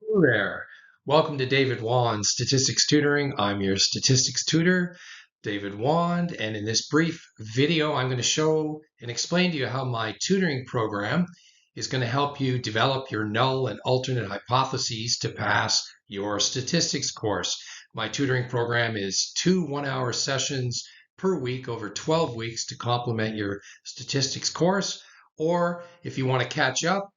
Hello there. Welcome to David Wand's Statistics Tutoring. I'm your statistics tutor, David Wand, and in this brief video, I'm going to show and explain to you how my tutoring program is going to help you develop your null and alternate hypotheses to pass your statistics course. My tutoring program is 2 one-hour sessions per week over 12 weeks to complement your statistics course, or if you want to catch up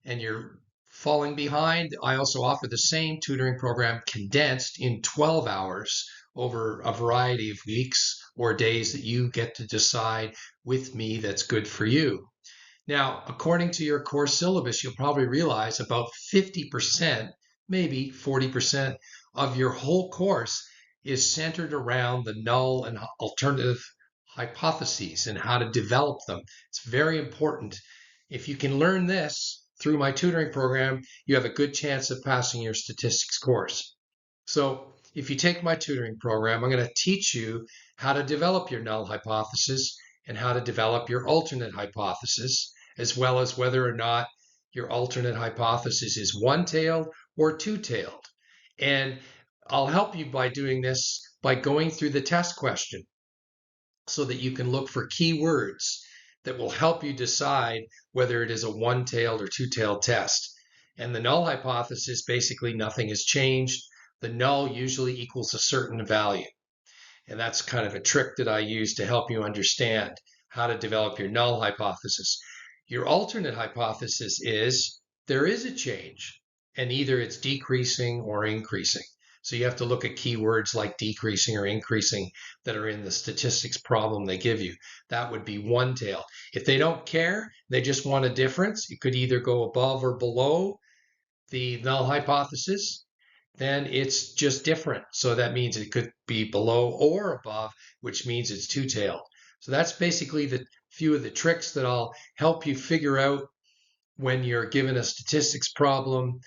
and you're falling behind, I also offer the same tutoring program condensed in 12 hours over a variety of weeks or days that you get to decide with me that's good for you. Now, according to your course syllabus, you'll probably realize about 50%, maybe 40% of your whole course is centered around the null and alternative hypotheses and how to develop them. It's very important. If you can learn this through my tutoring program, you have a good chance of passing your statistics course. So if you take my tutoring program, I'm going to teach you how to develop your null hypothesis and how to develop your alternate hypothesis, as well as whether or not your alternate hypothesis is one-tailed or two-tailed. And I'll help you by doing this by going through the test question so that you can look for keywords that will help you decide whether it is a one-tailed or two-tailed test. And the null hypothesis, basically nothing has changed. The null usually equals a certain value. And that's kind of a trick that I use to help you understand how to develop your null hypothesis. Your alternate hypothesis is there is a change, and either it's decreasing or increasing. So you have to look at keywords like decreasing or increasing that are in the statistics problem they give you. That would be one tail. If they don't care, they just want a difference, it could either go above or below the null hypothesis, then it's just different. So that means it could be below or above, which means it's two-tailed. So that's basically the few of the tricks that I'll help you figure out when you're given a statistics problem.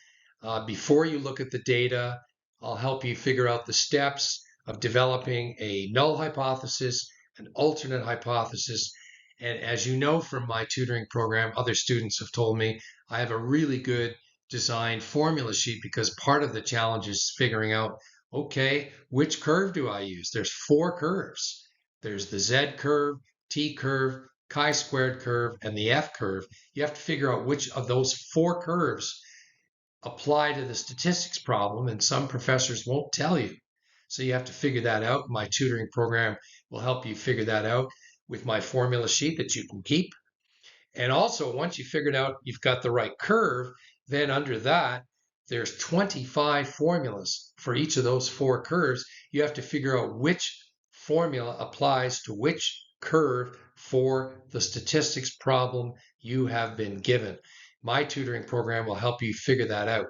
Before you look at the data, I'll help you figure out the steps of developing a null hypothesis, an alternate hypothesis. And as you know from my tutoring program, other students have told me I have a really good designed formula sheet because part of the challenge is figuring out, okay, which curve do I use? There's 4 curves. There's the Z curve, T curve, chi-squared curve, and the F curve. You have to figure out which of those 4 curves apply to the statistics problem, and some professors won't tell you. So you have to figure that out. My tutoring program will help you figure that out with my formula sheet that you can keep. And also, once you figured out you've got the right curve, then under that, there's 25 formulas for each of those 4 curves. You have to figure out which formula applies to which curve for the statistics problem you have been given. My tutoring program will help you figure that out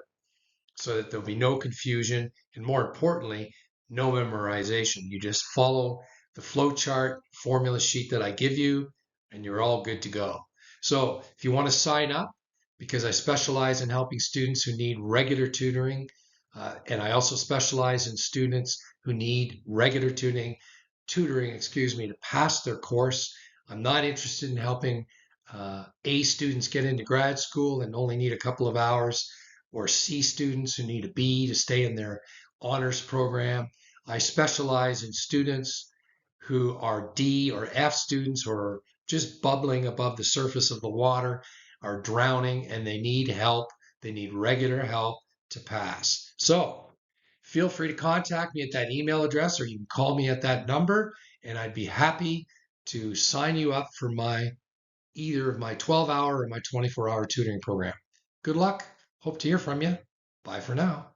so that there'll be no confusion and, more importantly, no memorization. You just follow the flowchart formula sheet that I give you, and you're all good to go. So if you want to sign up, because I specialize in helping students who need regular tutoring, and I also specialize in students who need regular tutoring, to pass their course. I'm not interested in helping A students get into grad school and only need a couple of hours, or C students who need a B to stay in their honors program. I specialize in students who are D or F students, or just bubbling above the surface of the water, are drowning, and they need help. They need regular help to pass. So feel free to contact me at that email address, or you can call me at that number, and I'd be happy to sign you up for either my 12-hour or my 24-hour tutoring program. Good luck. Hope to hear from you. Bye for now.